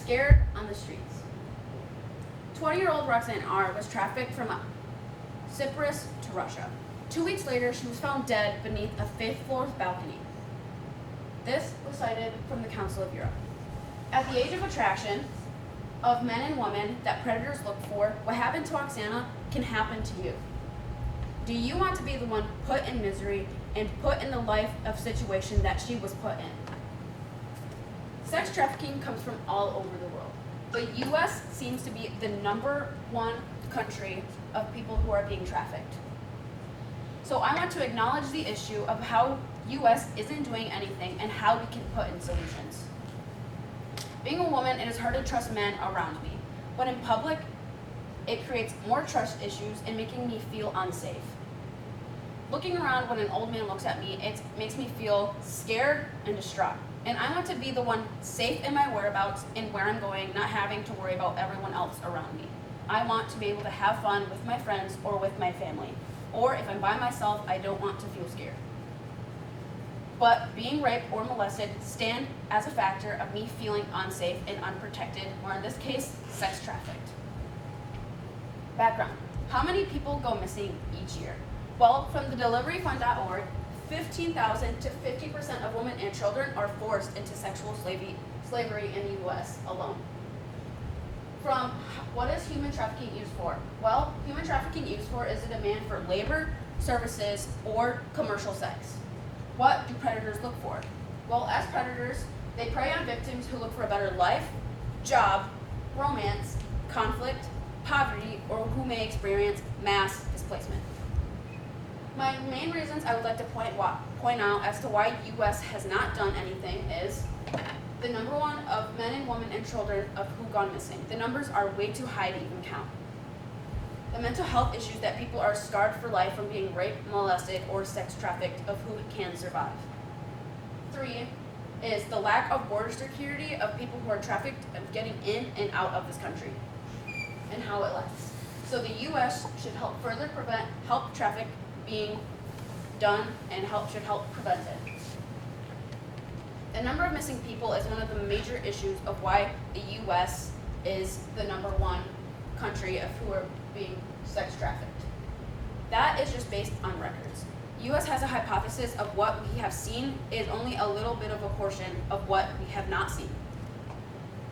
scared on the streets. 20-year-old Roxanne R. was trafficked from Cyprus to Russia. 2 weeks later, she was found dead beneath a fifth-floor balcony. This was cited from the Council of Europe. At the age of attraction of men and women that predators look for, what happened to Oksana can happen to you. Do you want to be the one put in misery and put in the life of situation that she was put in? Sex trafficking comes from all over the world. The U.S. seems to be the #1 country of people who are being trafficked. So I want to acknowledge the issue of how U.S. isn't doing anything and how we can put in solutions. Being a woman, it is hard to trust men around me. When in public, it creates more trust issues and making me feel unsafe. Looking around when an old man looks at me, it makes me feel scared and distraught. And I want to be the one safe in my whereabouts and where I'm going, not having to worry about everyone else around me. I want to be able to have fun with my friends or with my family. Or if I'm by myself, I don't want to feel scared. But being raped or molested stand as a factor of me feeling unsafe and unprotected, or in this case, sex trafficked. Background. How many people go missing each year? Well, from the deliveryfund.org, 15,000 to 50% of women and children are forced into sexual slavery in the U.S. alone. From what is human trafficking used for? Well, human trafficking used for is a demand for labor, services, or commercial sex. What do predators look for? Well, as predators, they prey on victims who look for a better life, job, romance, conflict, poverty, or who may experience mass displacement. My main reasons I would like to point out as to why U.S. has not done anything is the #1 of men and women and children of who gone missing. The numbers are way too high to even count. The mental health issues that people are scarred for life from being raped, molested, or sex trafficked of who can survive. 3 is the lack of border security of people who are trafficked of getting in and out of this country and how it lasts. So the U.S. should help help traffic being done and should help prevent it. The number of missing people is one of the major issues of why the U.S. is the #1 country of who are being sex trafficked. That is just based on records. U.S. has a hypothesis of what we have seen is only a little bit of a portion of what we have not seen.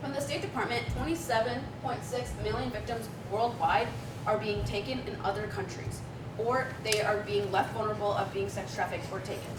From the State Department, 27.6 million victims worldwide are being taken in other countries, or they are being left vulnerable of being sex trafficked or taken.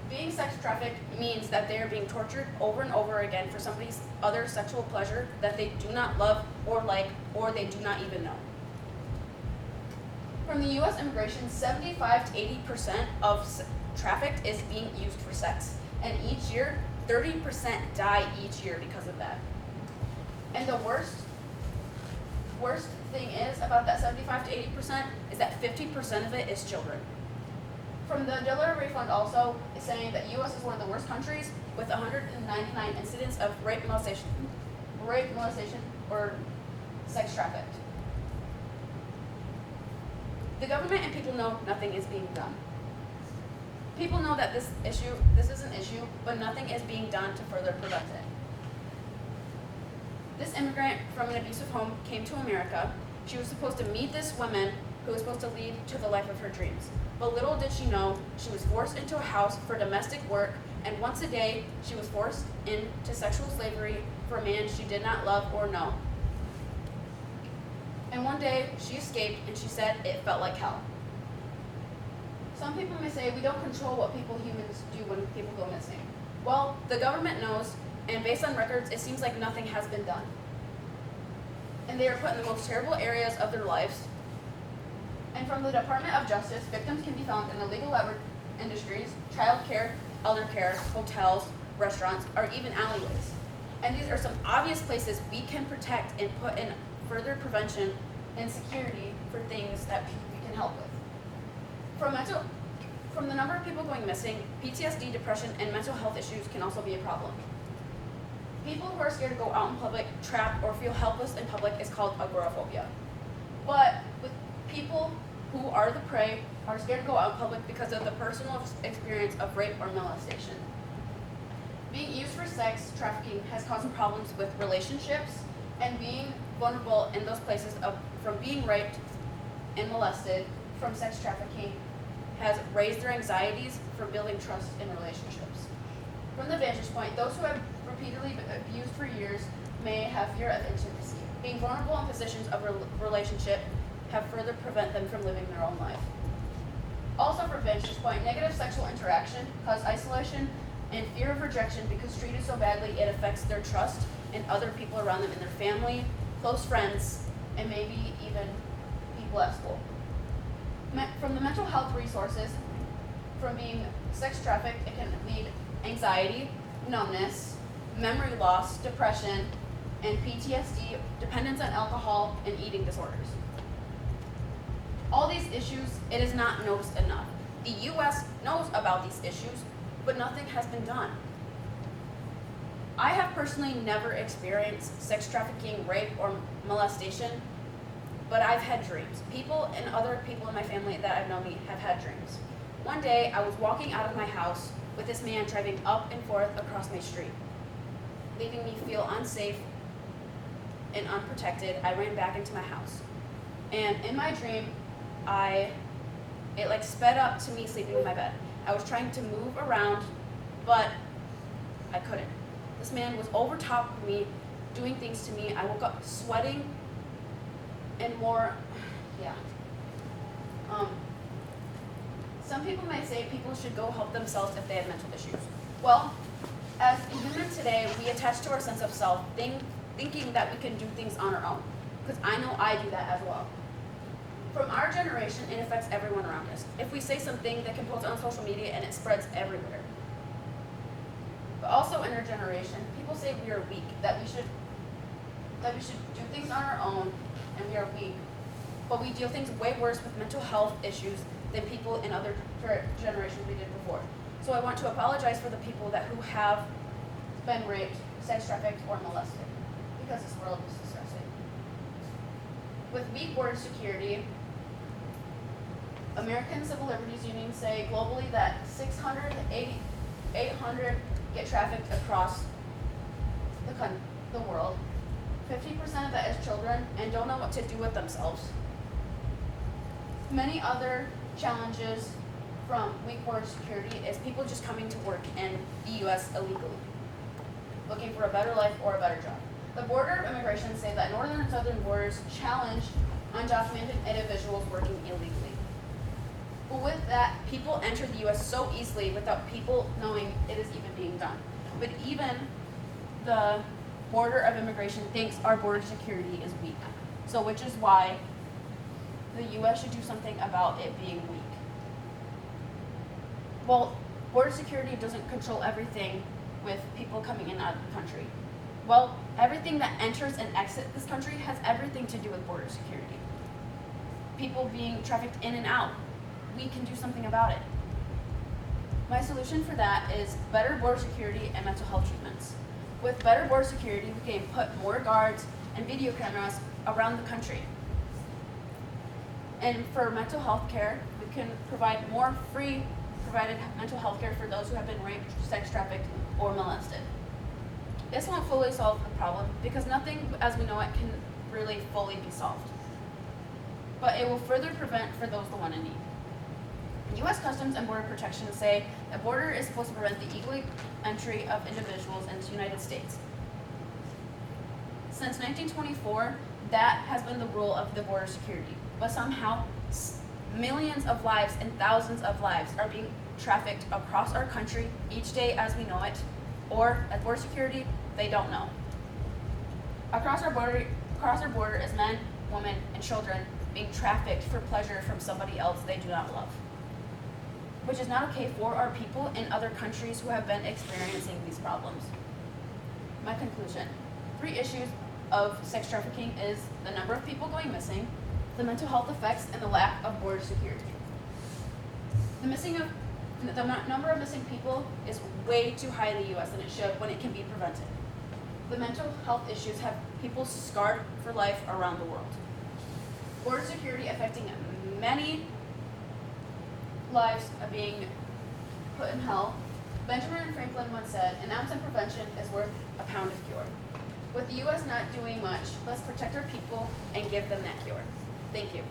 Being sex trafficked means that they are being tortured over and over again for somebody's other sexual pleasure that they do not love or like, or they do not even know. From the U.S. immigration, 75 to 80% of trafficked is being used for sex, and each year, 30% die each year because of that. And the worst thing is about that 75 to 80% is that 50% of it is children. From the Delivery Fund also is saying that U.S. is one of the worst countries with 199 incidents of rape, molestation, or sex trafficked. The government and people know nothing is being done. People know that this is an issue, but nothing is being done to further prevent it. This immigrant from an abusive home came to America. She was supposed to meet this woman who was supposed to lead to the life of her dreams. But little did she know, she was forced into a house for domestic work, and once a day, she was forced into sexual slavery for a man she did not love or know. And one day, she escaped, and she said it felt like hell. Some people may say we don't control what humans do when people go missing. Well, the government knows, and based on records, it seems like nothing has been done. And they are put in the most terrible areas of their lives. And from the Department of Justice, victims can be found in illegal industries, child care, elder care, hotels, restaurants, or even alleyways. And these are some obvious places we can protect and put in further prevention and security for things that we can help with. From the number of people going missing, PTSD, depression, and mental health issues can also be a problem. People who are scared to go out in public, trapped, or feel helpless in public is called agoraphobia. But with people who are the prey are scared to go out in public because of the personal experience of rape or molestation. Being used for sex trafficking has caused problems with relationships, and being vulnerable in those places from being raped and molested from sex trafficking has raised their anxieties from building trust in relationships. From the vantage point, those who have repeatedly been abused for years may have fear of intimacy. Being vulnerable in positions of relationship have further prevent them from living their own life. Also, from vantage point, negative sexual interaction cause isolation and fear of rejection because treated so badly it affects their trust in other people around them, in their family, close friends, and maybe even people at school. From the mental health resources, from being sex trafficked, it can lead anxiety, numbness, memory loss, depression, and PTSD, dependence on alcohol, and eating disorders. All these issues, it is not noticed enough. The U.S. knows about these issues, but nothing has been done. I have personally never experienced sex trafficking, rape, or molestation, but I've had dreams. People and other people in my family that I've known have had dreams. One day, I was walking out of my house with this man driving up and forth across my street, leaving me feel unsafe and unprotected. I ran back into my house. And in my dream, it sped up to me sleeping in my bed. I was trying to move around, but I couldn't. This man was over top of me, doing things to me. I woke up sweating and more, Some people might say people should go help themselves if they have mental issues. Well, as a human today, we attach to our sense of self, thinking that we can do things on our own. Because I know I do that as well. From our generation, it affects everyone around us. If we say something, they can post it on social media and it spreads everywhere. But also in our generation, people say we are weak, that we should do things on our own, and we are weak. But we deal things way worse with mental health issues than people in other generations we did before. So I want to apologize for the people who have been raped, sex trafficked, or molested, because this world is disgusting. With weak border security, American Civil Liberties Union say globally that 600 to 800 get trafficked across the world. 50% of that is children and don't know what to do with themselves. Many other challenges from weak border security is people just coming to work in the U.S. illegally, looking for a better life or a better job. The Border of Immigration say that northern and southern borders challenge undocumented individuals working illegally. But with that, people enter the U.S. so easily without people knowing it is even being done. But even the Border of Immigration thinks our border security is weak. So which is why the U.S. should do something about it being weak. Well, border security doesn't control everything with people coming in and out of the country. Well, everything that enters and exits this country has everything to do with border security. People being trafficked in and out. We can do something about it. My solution for that is better border security and mental health treatments. With better border security, we can put more guards and video cameras around the country. And for mental health care, we can provide more free provided mental health care for those who have been raped, sex trafficked, or molested. This won't fully solve the problem because nothing as we know it can really fully be solved. But it will further prevent for those the one in need. U.S. Customs and Border Protection say a border is supposed to prevent the illegal entry of individuals into the United States. Since 1924, that has been the rule of the border security. But somehow, millions of lives and thousands of lives are being trafficked across our country each day as we know it, or at border security, they don't know. Across our border is men, women, and children being trafficked for pleasure from somebody else they do not love, which is not okay for our people in other countries who have been experiencing these problems. My conclusion: 3 issues of sex trafficking is the number of people going missing, the mental health effects, and the lack of border security. The number of missing people is way too high in the U.S. than it should when it can be prevented. The mental health issues have people scarred for life around the world. Border security affecting many lives being put in hell, Benjamin Franklin once said, an ounce of prevention is worth a pound of cure. With the U.S. not doing much, let's protect our people and give them that cure. Thank you.